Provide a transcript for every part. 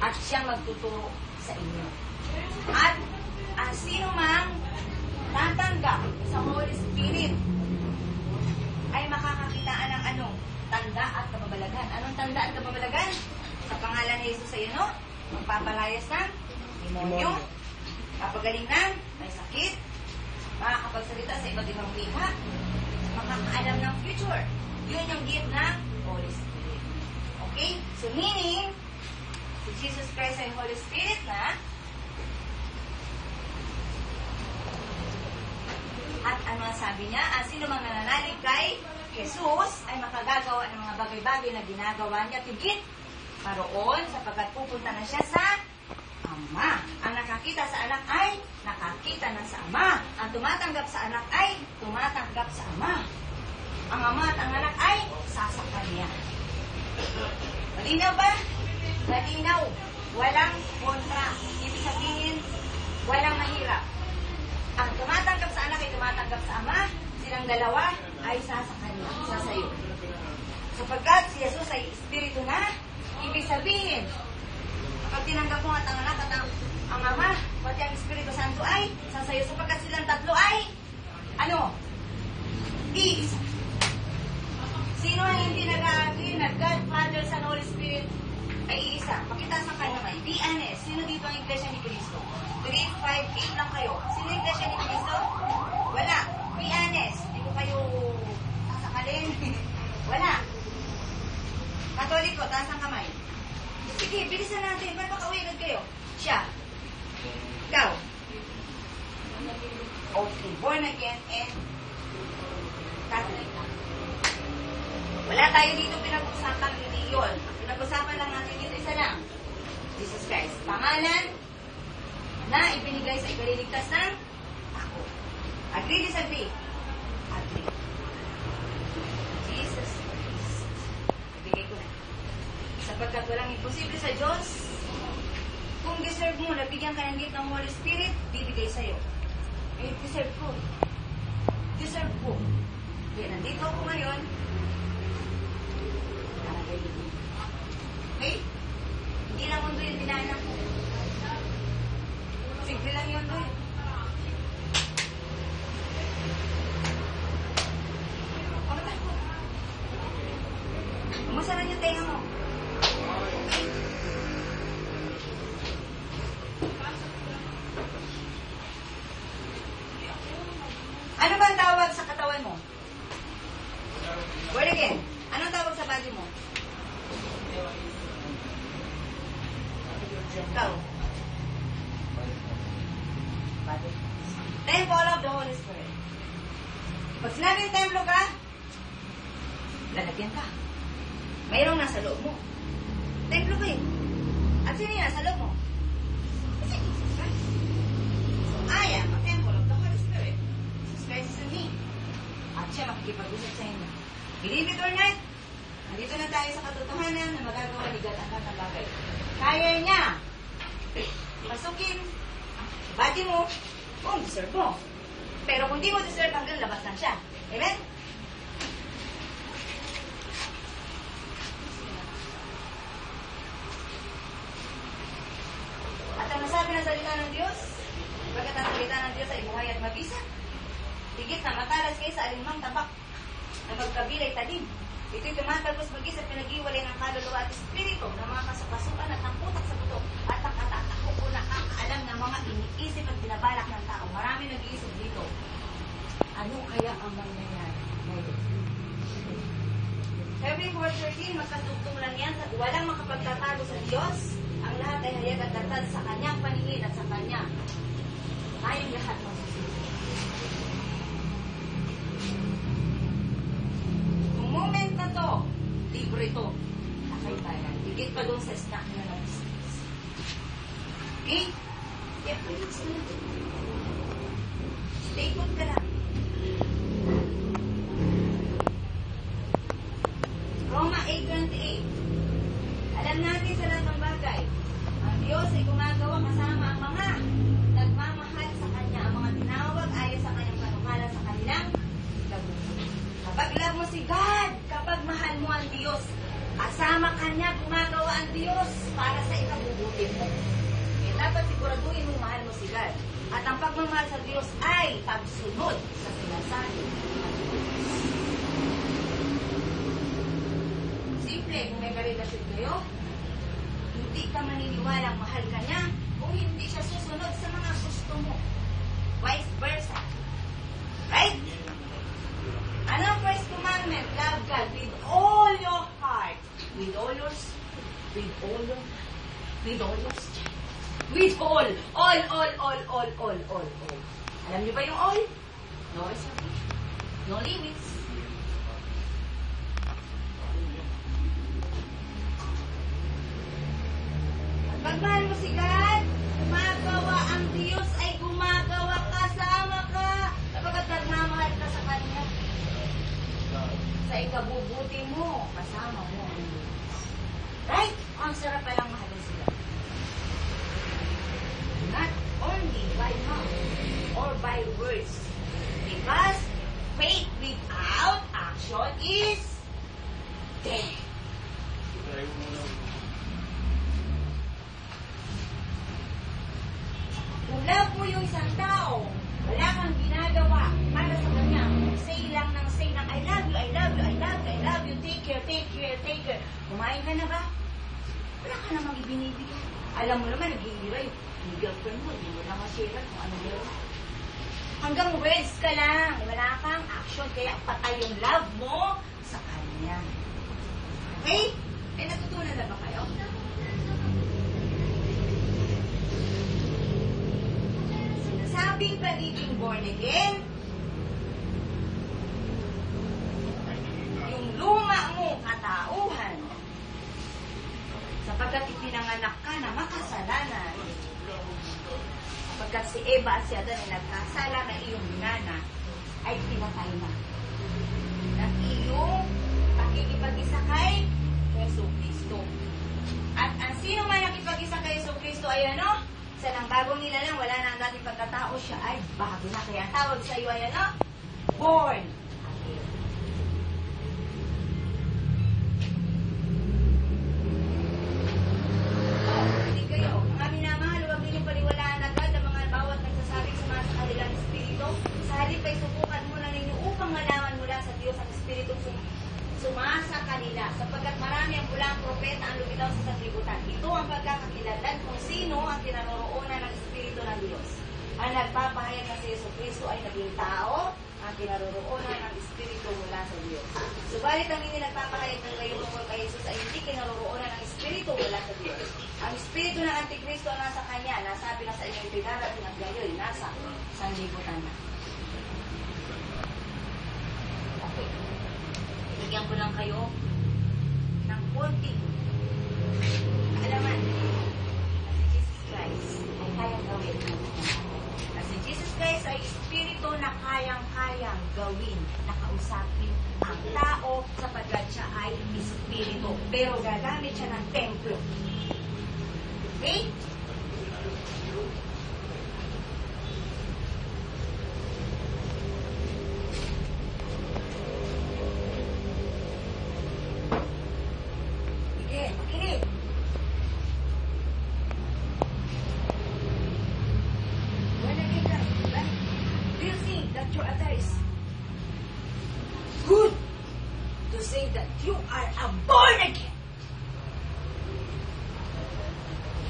at siyang magtuturo sa inyo. At ang sino mang tatanggap sa Holy Spirit ay makakakitaan ng anong tanda at kababalagan. Anong tanda at kababalagan? Sa pangalan ni Jesus ay ano? Magpapalayas ng demonyo, kapagaling ng may sakit, makakapagsalita sa iba't ibang wika, makakaalam ng future. Yun yung gift ng Holy Spirit. Okay? So meaning, si Jesus Christ ay Holy Spirit na, at ano ang sabi niya? Ang sino mang nananalig kay Jesus ay makagagawa ng mga bagay-bagay na ginagawa niya tigit paroon sapagkat pupunta na siya sa Ama. Ang nakakita sa anak ay nakakita na sa Ama. Ang tumatanggap sa anak ay tumatanggap sa Ama. Ang Ama at ang anak ay sasaktan niya. Malinaw ba? Malinaw. Walang kontra. Ibig sabihin, walang mahirap. Ang tumatanggap sa anak ay tumatanggap sa Ama. Silang dalawa ay sasaktan niya. Sasayo. Sapagkat si Jesus ay Espiritu na, ibig sabihin, kapag tinanggap mo at ang anak at ang Ama, pati ang Espiritu Santo ay sasayo sapagkat silang tatlo ay ano? Iisa. Sino ang hindi nag-agree na God, Father, Son, Holy Spirit ay iisa? Pakita sa kanya may. Be honest. Sino dito ang Iglesia ni Cristo? 3, 5, 8 lang kayo. Sino ang Iglesia ni Cristo? Wala. Be honest. Hindi ko kayo sasakalin. Wala. Katoliko, taas ang kamay. Sige, bilisan natin. Ba't makauwi agad kayo? Siya. Ikaw. Okay. Born again and Catholic. Wala tayo dito pinag-usapan religion. Pinag-usapan lang natin dito isa lang. Jesus Christ. Pangalan na ibinigay sa ikaliligtas ng ako. Agree, disagree? Agree. Jesus Christ. Ibigay ko na. Sapagkat walang imposible sa Diyos, kung deserve mo, nabigyan ka ng gift ng Holy Spirit, bibigay sa'yo. Eh, deserve ko. Deserve ko. Kaya nandito ako ngayon, okay? Hindi lang mundo yung dinaanan ko. Sigli lang yun doon. Umasaran yung tenga mo. Ano ba ang tawag sa katawan mo? Born again. Anong tawag sa body mo? Ikaw. Temple of the Holy Spirit. Pag sinabing templo ka, lalagyan ka. Mayroong nasa loob mo. Templo ka yun. At sino yung nasa loob mo? Kasi Jesus Christ. So, I am a temple of the Holy Spirit. Jesus Christ is in me. At siya makikipag-usap sa inyo. Believe it or not, nandito na tayo sa katotohanan na magagawa ni God ang katang bagay. Kaya niya pasukin ang body mo kung deserve mo. Pero kung di mo deserve, hanggang labas lang siya. Amen? At ang nasabi ng salita ng Diyos, pagkat ang salita ng Diyos ay buhay at mabisa, higit na matalas kaysa alinmang tabak na magkabilay talim. Ito'y tumatagos mag-isa pinag-iwalay ng kaluluwa at espiritu ng mga kasukasuan at nangputak sa buto at nakatatakot o nakakaalam ng mga iniisip at binabalak ng tao. Marami nag-iisip dito. Ano kaya ang mangyayari ngayon? February 4:13, magkatugtong lang yan. Walang makapagtatago sa Diyos. Ang lahat ay hayag at datad sa kanyang paningin at sa kanya. Tayong lahat magsusunod. Moment na to, libre ito. Nakay tayo. Higit pa doon sa snack nyo ng business. Okay? Kaya pwede sila. Stay put ka lang. Roma 8:28. Alam natin sa lahat ng bagay, ang Diyos ay gumagawa kasama ang mga nagmamahal sa Kanya, ang mga tinawag ayon sa Kanyang panukala sa kanilang labuhan. Kapag love mo si God, kapag mahal mo ang Diyos, asama ka niya na gumagawa ang Diyos para sa ikabubuti mo. Kaya dapat siguraduhin mo mahal mo si God. At ang pagmamahal sa Diyos ay pagsunod sa sinasabi ng Diyos. Simple, kung may karelasyon kayo, hindi ka maniniwalang mahal ka niya kung hindi siya susunod sa mga gusto mo. Vice versa. Right? Ano ang first commandment? Love God with all your heart, with all your soul, with all your mind, with all your strength. With all. Alam niyo ba yung all? No reservation. No limits. At pagmahal mo si God, gumagawa ang Diyos ay gumagawa kasama ka. Kapag nagmamahal ka sa Kanya, sa ikabubuti mo, kasama mo ang Diyos. Right? Ang sarap palang mahalin sila. Not only by mouth or by words. Because faith without action is dead. Kung love mo yung isang tao, wala kang ginagawa para sa kanya. Say lang ng say ng I love you, I love you, I love you, I love you, take care, take care, take care. Kumain ka na ba? Wala ka namang ibinibigay. Alam mo naman, naghihira yung girlfriend mo, hindi mo na ma-share kung ano yun. Hanggang words ka lang, wala kang action, kaya patay yung love mo sa kanya. Okay? Eh, natutunan na ba kayo? Sinasabing pagiging born again, yung luma mo katauhan, sapagkat ipinanganak ka na makasalanan. Sapagkat si Eva at si Adan ay nagkasala na iyong binana, ay pinatay na. Ng iyong pakikipag-isa kay Yesu Cristo. At ang sino man nakipag-isa kay Yesu Cristo ay ano? Sa nang bagong nilalang, wala na ang dating pagkatao, siya ay bago na. Kaya ang tawag sa iyo ay ano? Born again. Hindi kayo. Mga minamahal, huwag ninyong paniwalaan agad ang mga bawat nagsasabing sa kanilang espiritu. Sa halip ay subukan muna ninyo upang malaman mula sa Diyos ang espiritong sumasa kanila. Sapagkat marami ang pulang propeta ang lumitaw sa sanlibutan. Ito ang pagkakakilanlan kung sino ang kinaroroonan ng espiritu ng Diyos. Ang nagpapahayag na si Yesu Cristo ay naging tao, ang kinaroroonan ng espiritu mula sa Diyos. Subalit ang hindi nagpapahayag ng ngayon tungkol kay Jesus ay hindi kinaroroonan ng espiritu mula sa Diyos. Ang espiritu ng Antikristo ang nasa kanya, nasabi na sa inyo yung pinarating at ngayon, nasa sanlibutan na. Okay. Bigyan ko lang kayo ng konting alaman na si Jesus Christ ay kayang gawin. Na si Jesus Christ ay espiritu na kayang-kayang gawin, nakausapin ang tao sapagkat siya ay espiritu. Pero gagamit siya ng templo. Okay? Good to say that you are a born again.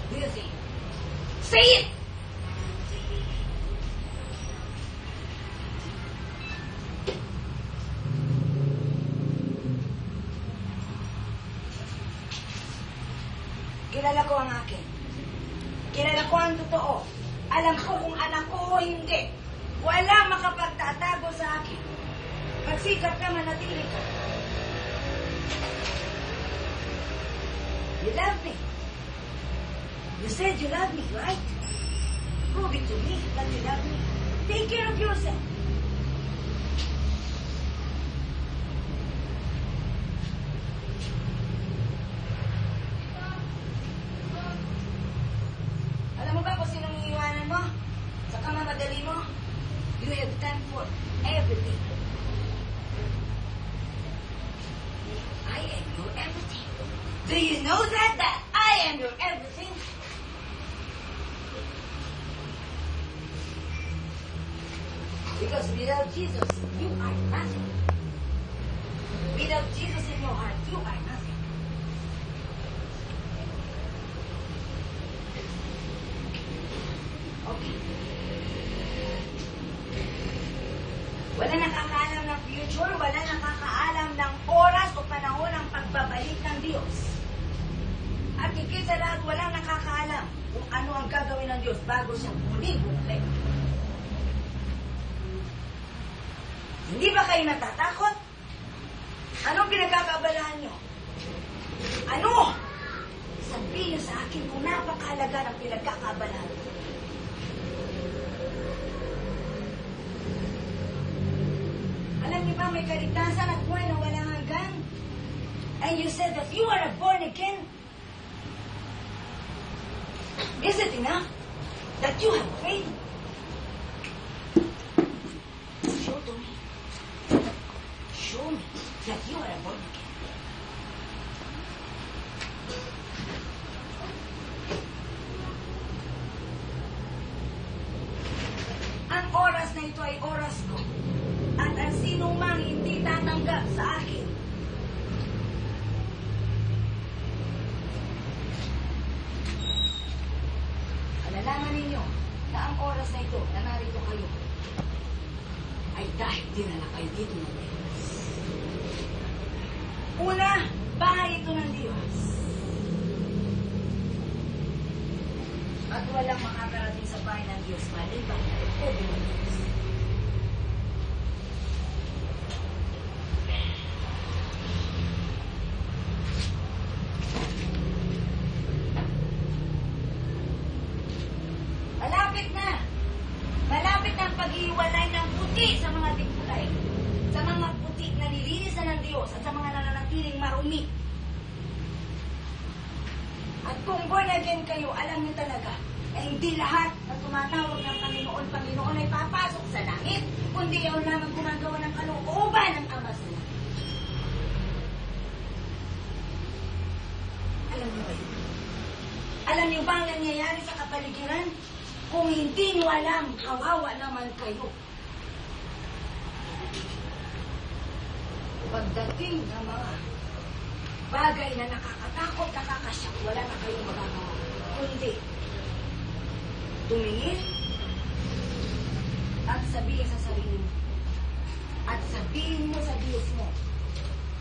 Do you think? Say it! Kilala ko ang akin. Kilala ko ang totoo. Alam ko kung anak ko o hindi. Walang makapagtatago sa akin. Magsikap ka, manatili ka. You love me. You said you love me, right? Prove it to me that you love me. Take care of yourself. Alam mo ba kung sinong iiwanan mo? Sa kamamadali mo? You have time for everything. I am your everything. Do Do you know that I am your everything? Because without Jesus, you are nothing. Without Jesus in your heart, you are nothing. Okay. Wala nakakaalam ng future, wala nakakaalam ng oras o panahon ng pagbabalik ng Diyos. At higit sa lahat, walang nakakaalam kung ano ang gagawin ng Diyos bago siya muling bumalik. Hindi ba kayo natatakot? Anong pinagkakaabalahan nyo? Ano? Sabihin sa akin kung napakahalaga ng pinagkakaabalahan. Alam niyo ba may kaligtasan at buhay na walang hanggan? And you said that you are born again? Is it enough that you have faith? Show to me. Show me that you are born again. Ang oras na ito ay oras ko. At ang sinong mang hindi tatanggap sa akin, alalaman ninyo na ang oras na ito, na narito kayo, ay dahil dinala kayo dito ng Diyos. Una, bahay ito ng Diyos. At walang makakarating sa bahay ng Diyos, maliban na ito ng Diyos. Malapit na ang pag-iwalay ng puti sa mga digulay, sa mga puti na nilinisan ng Diyos at sa mga nananatiling marumi. At kung born again kayo, alam niyo talaga na hindi lahat na tumatawag ng Panginoon ay papasok sa langit, kundi yaw lamang gumagawa ng kalooban ng Ama sa langit. Alam niyo ba yun? Alam niyo ba ang nangyayari sa kapaligiran? Kung hindi nyo alam, kawawa naman kayo. Pagdating ng mga bagay na nakakatakot, nakakasyak, wala na kayong magagawa. Kundi, tumingin at sabihin sa sarili mo. At sabihin mo sa Diyos mo,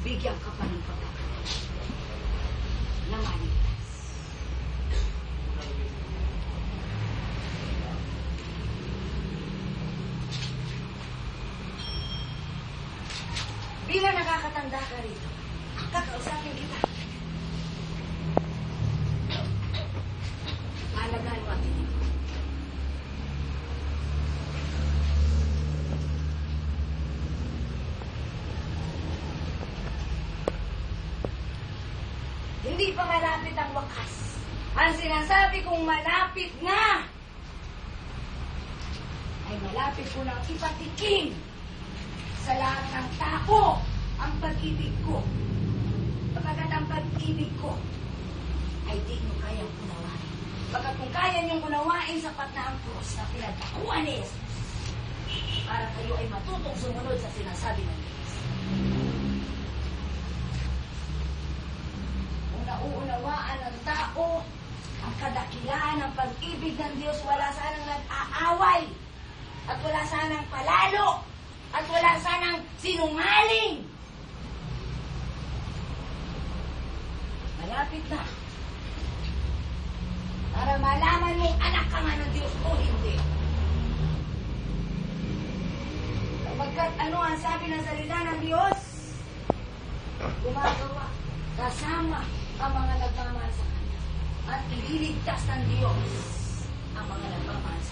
bigyan ka pa ng pagkakataon na maligtas. Bilang nakakatanda ka rito, kakausapin kita. Mahalagaan mo atin ito. Hindi pa malapit ang wakas. Ang sinasabi kong malapit na, ay malapit ko nang ipatikim sa lahat ng tao ang pag-ibig ko. Pagkat ang pag-ibig ko ay di nyo kayang unawain. Pagkat kung kaya nyong unawain, sapat na ang krus na pinagtakuan ni Jesus para kayo ay matutong sumunod sa sinasabi ng Diyos. Kung nauunawaan ng tao ang kadakilaan ng pag-ibig ng Diyos, wala sanang nag-aaway at wala sanang palalo at wala sanang sinungaling. Malapit na. Para malaman mong anak ka nga ng Diyos o hindi. Kapagkat ano ang sabi ng salita ng Diyos? Gumagawa kasama ang mga nagmamahal sa Kanya. At ililigtas ng Diyos ang mga nagmamahal